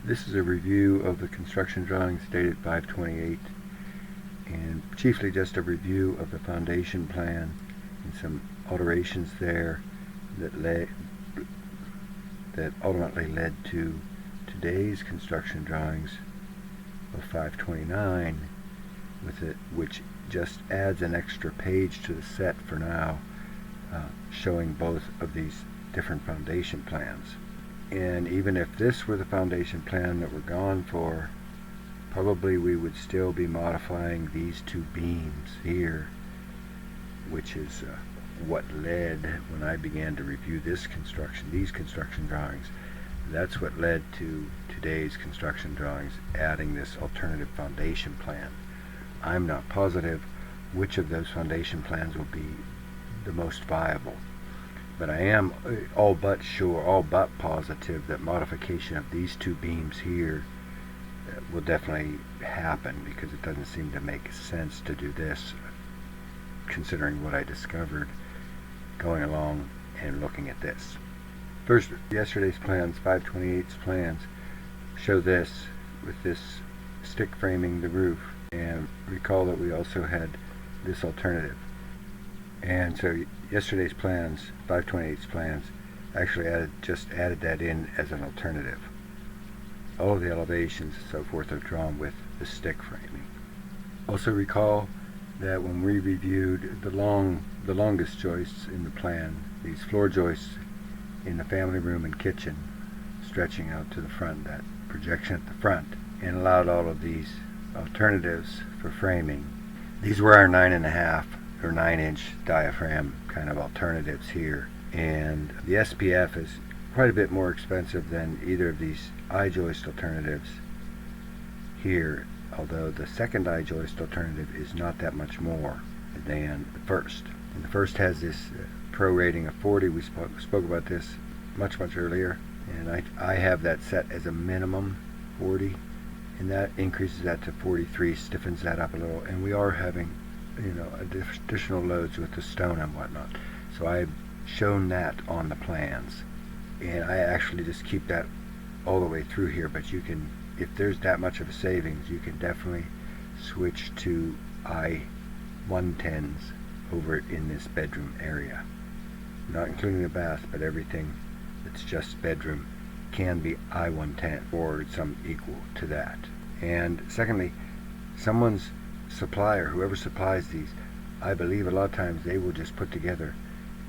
This is a review of the construction drawings dated 5/28, and chiefly just a review of the foundation plan and some alterations there that ultimately led to today's construction drawings of 5/29, which just adds an extra page to the set for now, showing both of these different foundation plans. And even if this were the foundation plan that we're gone for, probably we would still be modifying these two beams here, which is what led, when I began to review these construction drawings, that's what led to today's construction drawings, adding this alternative foundation plan. I'm not positive which of those foundation plans will be the most viable, but I am all but positive that modification of these two beams here will definitely happen, because it doesn't seem to make sense to do this considering what I discovered going along and looking at this. First, yesterday's plans, 5/28's plans, show this with this stick framing the roof, and recall that we also had this alternative. And so yesterday's plans, 5/28's plans, actually just added that in as an alternative. All of the elevations and so forth are drawn with the stick framing. Also recall that when we reviewed the longest joists in the plan, these floor joists in the family room and kitchen stretching out to the front, that projection at the front, and allowed all of these alternatives for framing. These were our 9.5 or 9-inch diaphragm kind of alternatives here, and the SPF is quite a bit more expensive than either of these I-joist alternatives here, although the second I-joist alternative is not that much more than the first. And the first has this pro rating of 40. We spoke about this much earlier, and I have that set as a minimum 40, and that increases that to 43, stiffens that up a little, and we are having additional loads with the stone and whatnot, so I've shown that on the plans, and I actually just keep that all the way through here. But you can, if there's that much of a savings, you can definitely switch to I-110s over in this bedroom area, not including the bath, but everything that's just bedroom can be I-110 or some equal to that. And secondly, someone's supplier, whoever supplies these, I believe a lot of times they will just put together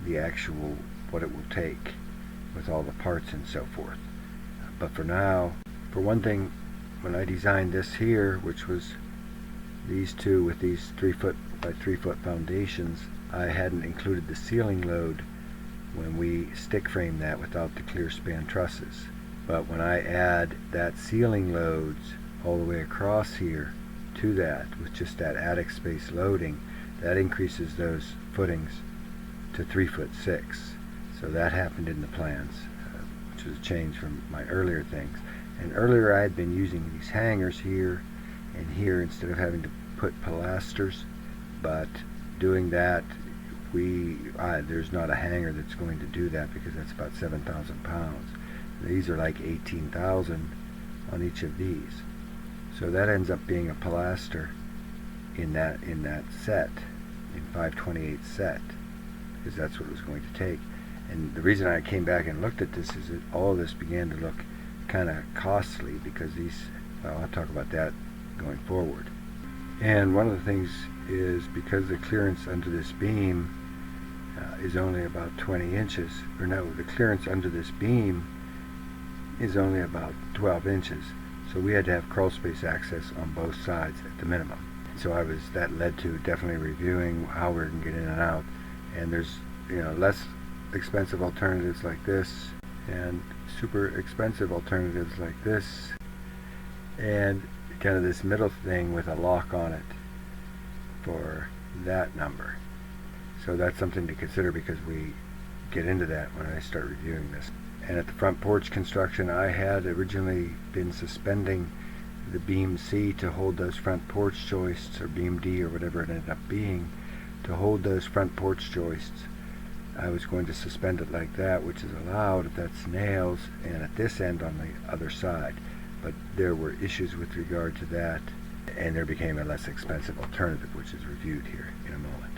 the actual what it will take with all the parts and so forth. But for now, for one thing, when I designed this here, which was these two with these 3-foot by 3-foot foundations, I hadn't included the ceiling load when we stick frame that without the clear span trusses. But when I add that ceiling loads all the way across here to that, with just that attic space loading, that increases those footings to 3'6". So that happened in the plans, which was a change from my earlier things. And earlier I had been using these hangers here and here instead of having to put pilasters, but doing that, there's not a hanger that's going to do that, because that's about 7,000 pounds. These are like 18,000 on each of these. So that ends up being a pilaster in that set, in 5/28 set, because that's what it was going to take. And the reason I came back and looked at this is that all of this began to look kind of costly, because these, I'll talk about that going forward. And one of the things is, because the clearance under this beam is only about 20 inches, or no, the clearance under this beam is only about 12 inches. So we had to have crawl space access on both sides at the minimum. So that led to definitely reviewing how we're going to get in and out. And there's less expensive alternatives like this, and super expensive alternatives like this, and kind of this middle thing with a lock on it for that number. So that's something to consider, because we get into that when I start reviewing this. And at the front porch construction, I had originally been suspending the beam C to hold those front porch joists, or beam D, or whatever it ended up being, to hold those front porch joists. I was going to suspend it like that, which is allowed if that's nails, and at this end on the other side. but there were issues with regard to that, and there became a less expensive alternative, which is reviewed here in a moment.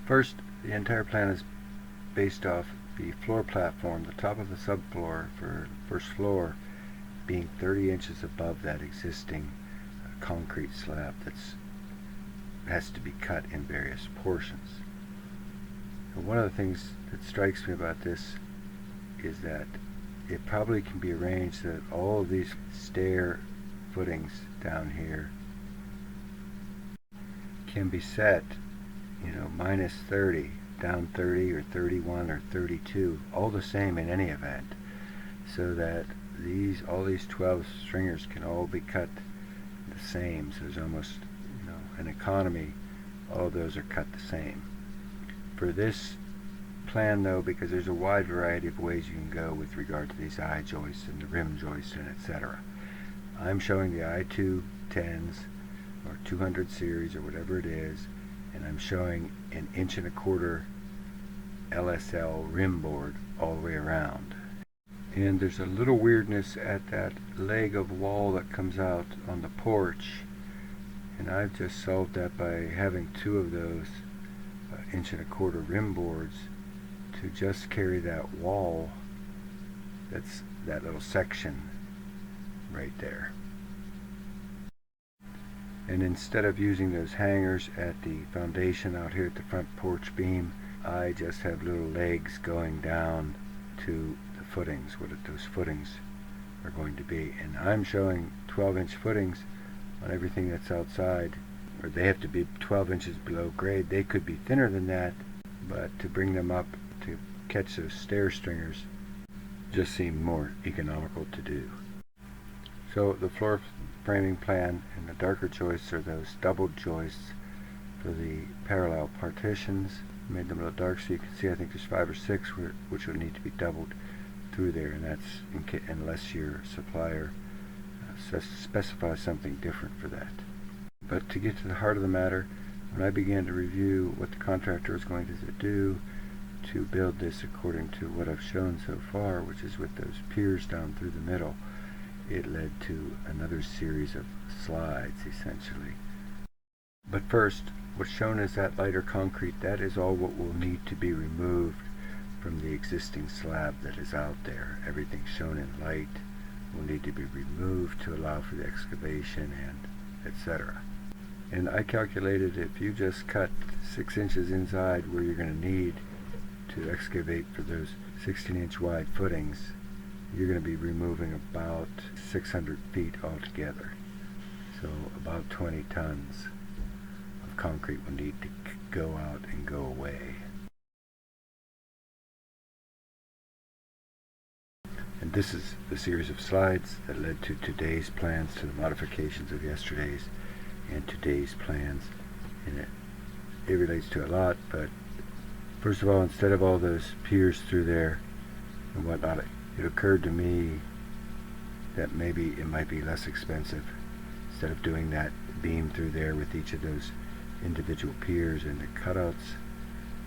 First, the entire plan is based off the floor platform, the top of the subfloor for first floor being 30 inches above that existing concrete slab that has to be cut in various portions. And one of the things that strikes me about this is that it probably can be arranged that all of these stair footings down here can be set, minus 30, down 30 or 31 or 32, all the same in any event, so that all these 12 stringers can all be cut the same. So there's almost, an economy. All of those are cut the same. For this plan, though, because there's a wide variety of ways you can go with regard to these eye joists and the rim joists and etc. I'm showing the I210s or 200 series or whatever it is, and I'm showing an 1.25" LSL rim board all the way around. And there's a little weirdness at that leg of wall that comes out on the porch, and I've just solved that by having two of those 1.25" rim boards to just carry that wall, that's that little section right there. And instead of using those hangers at the foundation out here at the front porch beam, I just have little legs going down to the footings, what those footings are going to be. And I'm showing 12-inch footings on everything that's outside, or they have to be 12 inches below grade. They could be thinner than that, but to bring them up to catch those stair stringers just seemed more economical to do. So the floor framing plan and the darker joists are those doubled joists for the parallel partitions. I made them a little dark so you can see I think there's 5 or 6 which will need to be doubled through there, and that's unless your supplier specifies something different for that. But to get to the heart of the matter, when I began to review what the contractor is going to do to build this according to what I've shown so far, which is with those piers down through the middle, it led to another series of slides, essentially. But first, what's shown is that lighter concrete. That is all what will need to be removed from the existing slab that is out there. Everything shown in light will need to be removed to allow for the excavation and etc. And I calculated if you just cut 6 inches inside where you're going to need to excavate for those 16-inch wide footings, you're going to be removing about 600 feet altogether. So about 20 tons of concrete will need to go out and go away. And this is the series of slides that led to today's plans, to the modifications of yesterday's and today's plans. And it relates to a lot, but first of all, instead of all those piers through there and whatnot, it occurred to me that maybe it might be less expensive, instead of doing that beam through there with each of those individual piers and the cutouts,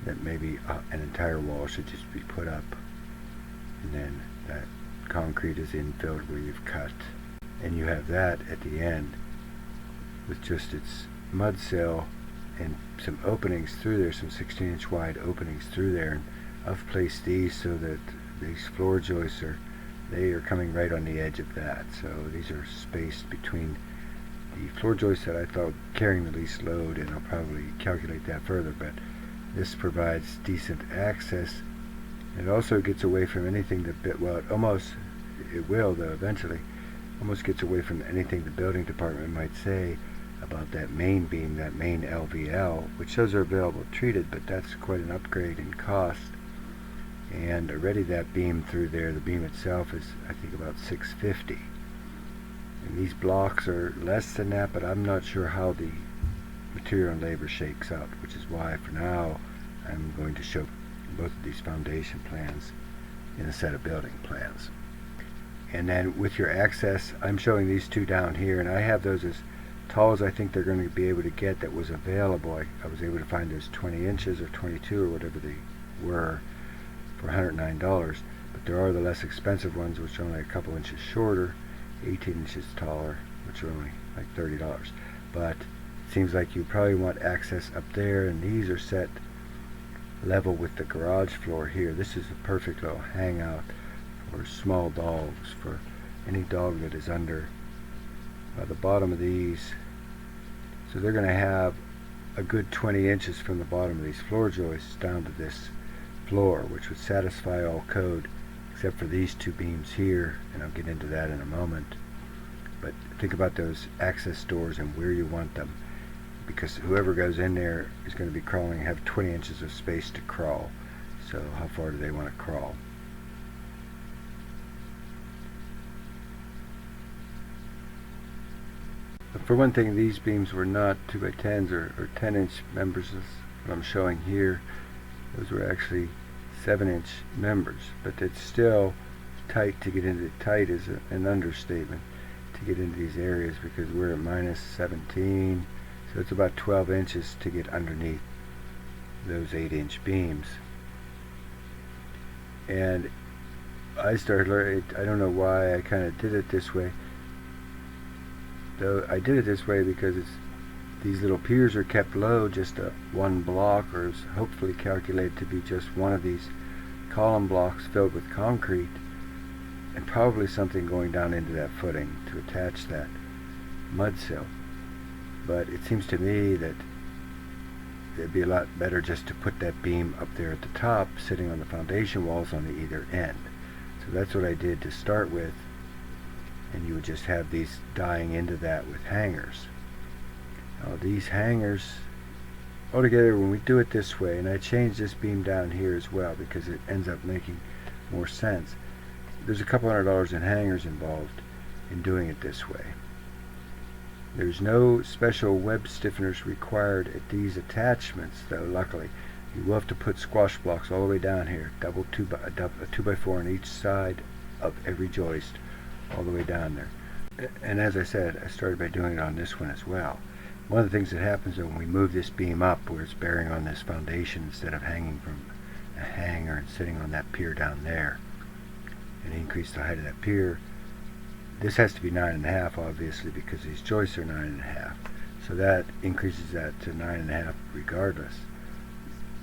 that maybe an entire wall should just be put up, and then that concrete is infilled where you've cut, and you have that at the end with just its mud sill and some openings through there, some 16-inch wide openings through there. And I've placed these so that these floor joists are coming right on the edge of that. So these are spaced between the floor joists that I thought carrying the least load, and I'll probably calculate that further, but this provides decent access. It also gets away from anything that, well, it will though eventually, almost gets away from anything the building department might say about that main beam, that main LVL, which those are available treated, but that's quite an upgrade in cost. And already that beam through there, the beam itself is I think about $650. And these blocks are less than that, but I'm not sure how the material and labor shakes out, which is why for now I'm going to show both of these foundation plans in a set of building plans. And then with your access, I'm showing these two down here, and I have those as tall as I think they're going to be able to get that was available. I was able to find those 20 inches or 22 or whatever they were for $109. But there are the less expensive ones, which are only a couple inches shorter, 18 inches taller, which are only like $30. But it seems like you probably want access up there, and these are set level with the garage floor here. This is a perfect little hangout for small dogs, for any dog that is under the bottom of these. So they're going to have a good 20 inches from the bottom of these floor joists down to this floor, which would satisfy all code except for these two beams here, and I'll get into that in a moment. But think about those access doors and where you want them, because whoever goes in there is going to be crawling, have 20 inches of space to crawl. So how far do they want to crawl? But for one thing, these beams were not 2x10s or 10-inch members, as what I'm showing here. Those were actually 7-inch members, but it's still tight to get into. Tight is an understatement to get into these areas, because we're at minus 17, so it's about 12 inches to get underneath those 8-inch beams. And I started learning, I don't know why I kind of did it this way, though I did it this way because these little piers are kept low, just one block, or is hopefully calculated to be just one of these column blocks filled with concrete, and probably something going down into that footing to attach that mud sill. But it seems to me that it'd be a lot better just to put that beam up there at the top, sitting on the foundation walls on the either end. So that's what I did to start with, and you would just have these dying into that with hangers. Now these hangers, altogether, when we do it this way, and I changed this beam down here as well because it ends up making more sense, there's a couple $100 in hangers involved in doing it this way. There's no special web stiffeners required at these attachments, though. Luckily, you will have to put squash blocks all the way down here, a 2x4 on each side of every joist, all the way down there. And as I said, I started by doing it on this one as well. One of the things that happens when we move this beam up, where it's bearing on this foundation instead of hanging from a hanger and sitting on that pier down there, and increase the height of that pier, this has to be 9.5, obviously, because these joists are 9.5. So that increases that to 9.5 regardless.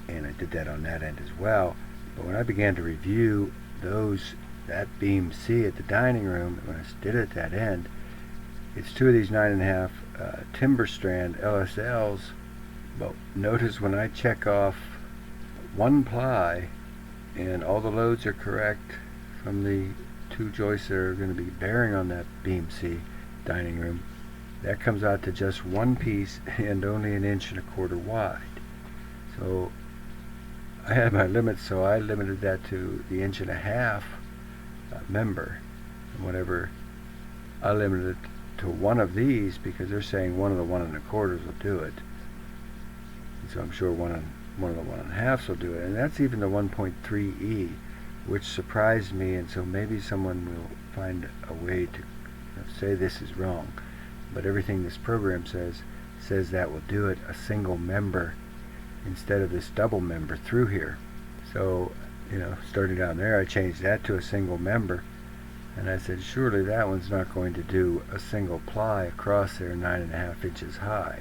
And I did that on that end as well. But when I began to review that beam C at the dining room, when I did it at that end, it's two of these 9.5 timber strand LSLs. But notice when I check off one ply and all the loads are correct from the two joists that are going to be bearing on that beam C dining room, that comes out to just one piece and only 1.25 inches wide. So I had my limits, so I limited that to the 1.5 inch member, and whatever I limited it to one of these, because they're saying one of the 1.25s will do it, and so I'm sure one of the 1.5s will do it, and that's even the 1.3E, which surprised me. And so maybe someone will find a way to say this is wrong, but everything this program says that will do it, a single member instead of this double member through here. So, starting down there, I changed that to a single member, and I said surely that one's not going to do a single ply across there 9.5 inches high.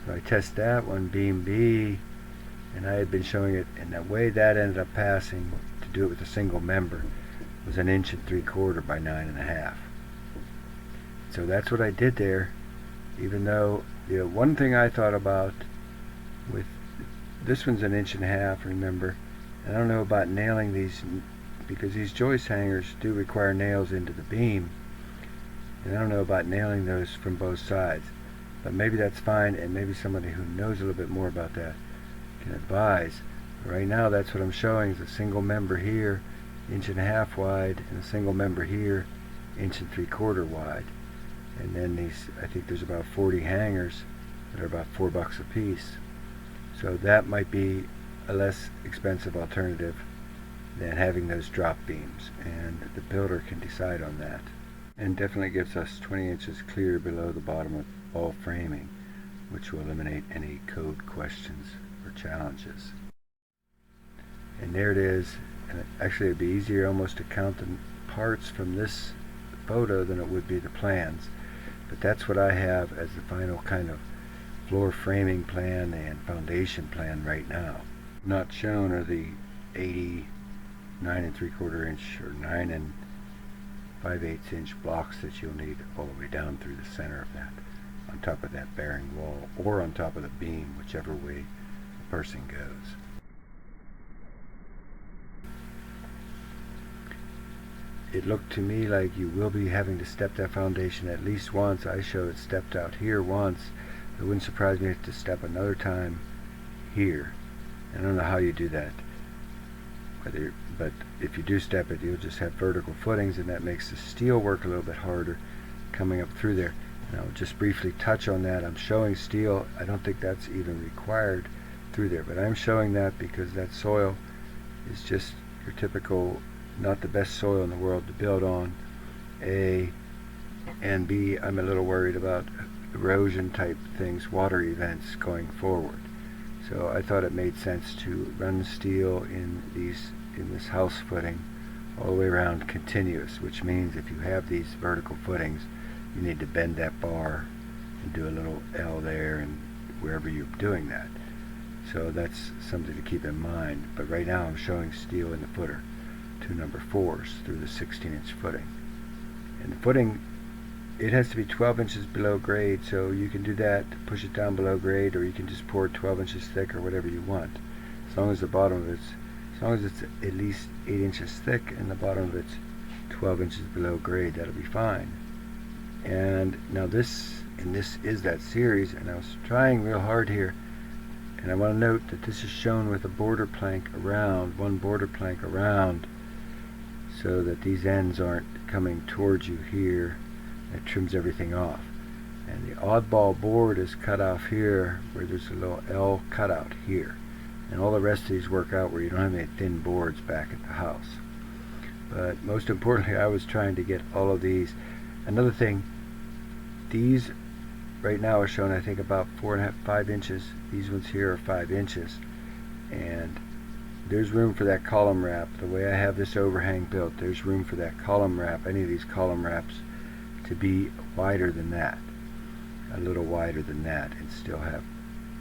So I test that one, beam B, and I had been showing it, and the way that ended up passing to do it with a single member was 1.75 inches by 9.5. So that's what I did there, even though one thing I thought about with this one's 1.5 inches, remember, and I don't know about nailing these, because these joist hangers do require nails into the beam, and I don't know about nailing those from both sides, but maybe that's fine, and maybe somebody who knows a little bit more about that can advise. Right now that's what I'm showing, is a single member here, 1.5 inches wide, and a single member here, 1.75 inches wide. And then these, I think there's about 40 hangers that are about $4 a piece. So that might be a less expensive alternative than having those drop beams, and the builder can decide on that. And definitely gives us 20 inches clear below the bottom all framing, which will eliminate any code questions or challenges. And there it is. And actually it'd be easier almost to count the parts from this photo than it would be the plans. But that's what I have as the final kind of floor framing plan and foundation plan right now. Not shown are the 80 9 3/4 inch or 9 5/8 inch blocks that you'll need all the way down through the center of that, on top of that bearing wall, or on top of the beam, whichever way the person goes. It looked to me like you will be having to step that foundation at least once. I show it stepped out here once. It wouldn't surprise me to step another time here. I don't know how you do that. But if you do step it, you'll just have vertical footings, and that makes the steel work a little bit harder coming up through there. And I'll just briefly touch on that. I'm showing steel. I don't think that's even required through there, but I'm showing that because that soil is just your typical, not the best soil in the world to build on. A, and B, I'm a little worried about erosion type things, water events going forward. So I thought it made sense to run steel in this house footing all the way around continuous, which means if you have these vertical footings, you need to bend that bar and do a little L there and wherever you're doing that. So that's something to keep in mind. But right now I'm showing steel in the footer, 2 number 4s through the 16-inch footing. And the footing, it has to be 12 inches below grade, so you can do that, push it down below grade, or you can just pour it 12 inches thick or whatever you want. As long as the bottom of it's, as long as it's at least 8 inches thick and the bottom of it's 12 inches below grade, that'll be fine. And now this is that series, and I was trying real hard here, and I want to note that this is shown with a border plank around, one border plank around, so that these ends aren't coming towards you here. It trims everything off. And the oddball board is cut off here where there's a little L cutout here. And all the rest of these work out where you don't have any thin boards back at the house. But most importantly, I was trying to get all of these. Another thing, these right now are shown I think about 4.5, 5 inches. These ones here are 5 inches. And there's room for that column wrap. The way I have this overhang built, there's room for that column wrap, any of these column wraps, to be wider than that, a little wider than that, and still have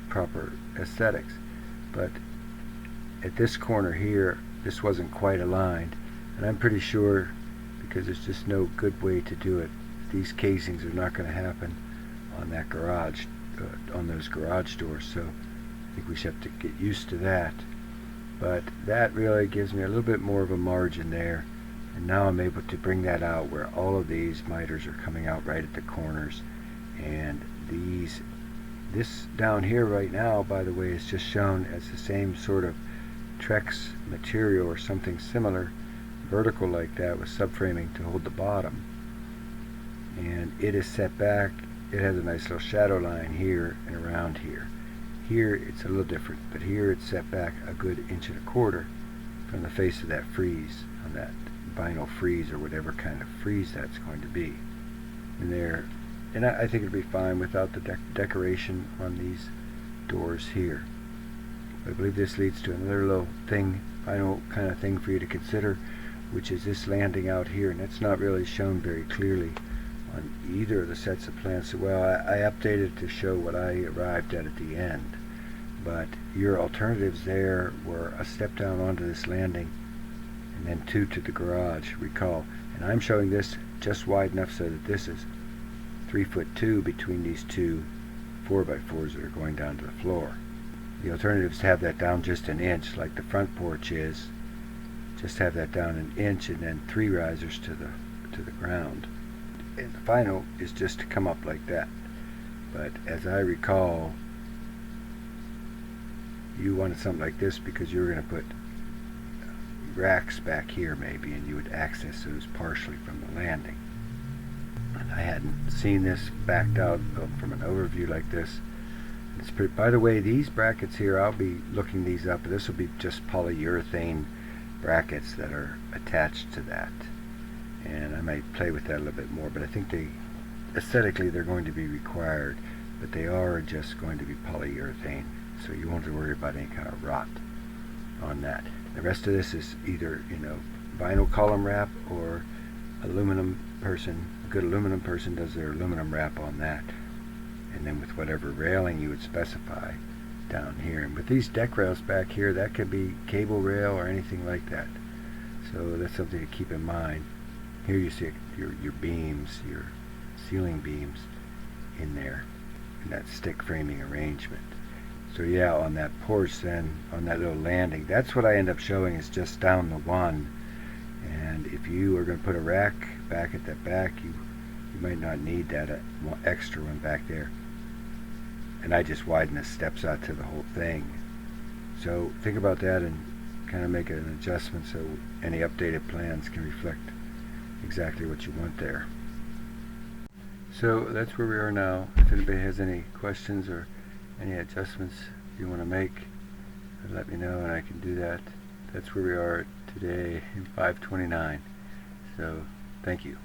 proper aesthetics. But at this corner here, this wasn't quite aligned, and I'm pretty sure, because there's just no good way to do it, these casings are not going to happen on that garage, on those garage doors, so I think we should have to get used to that. But that really gives me a little bit more of a margin there. And now I'm able to bring that out where all of these miters are coming out right at the corners. And this down here right now, by the way, is just shown as the same sort of Trex material or something similar, vertical like that, with subframing to hold the bottom. And it is set back. It has a nice little shadow line here and around here. Here it's a little different, but here it's set back a good 1.25 inches from the face of that frieze, on that vinyl frieze or whatever kind of frieze that's going to be in there. And I think it'll be fine without the decoration on these doors here. But I believe this leads to another little thing, final kind of thing for you to consider, which is this landing out here, and it's not really shown very clearly on either of the sets of plans. So, well, I updated to show what I arrived at the end, but your alternatives there were a step down onto this landing and then 2 to the garage, recall. And I'm showing this just wide enough so that this is 3'2" between these two 4x4s that are going down to the floor. The alternatives have that down just 1 inch, like the front porch is. Just have that down 1 inch and then 3 risers to the ground. And the final is just to come up like that. But as I recall, you wanted something like this because you were going to put racks back here maybe, and you would access those partially from the landing. And I hadn't seen this backed out from an overview like this. It's pretty, by the way, these brackets here, I'll be looking these up. This will be just polyurethane brackets that are attached to that. And I might play with that a little bit more, but I think they aesthetically they're going to be required, but they are just going to be polyurethane, so you won't have to worry about any kind of rot on that. The rest of this is either, vinyl column wrap, or aluminum person. A good aluminum person does their aluminum wrap on that, and then with whatever railing you would specify down here. And with these deck rails back here, that could be cable rail or anything like that. So that's something to keep in mind. Here you see your beams, your ceiling beams in there, in that stick framing arrangement. So yeah, on that porch then, on that little landing, that's what I end up showing is just down the one. And if you are going to put a rack back at that back, you might not need that extra one back there. And I just widen the steps out to the whole thing. So think about that and kind of make an adjustment so any updated plans can reflect exactly what you want there. So that's where we are now. If anybody has any questions or any adjustments you want to make, let me know and I can do that. That's where we are today in 529. So thank you.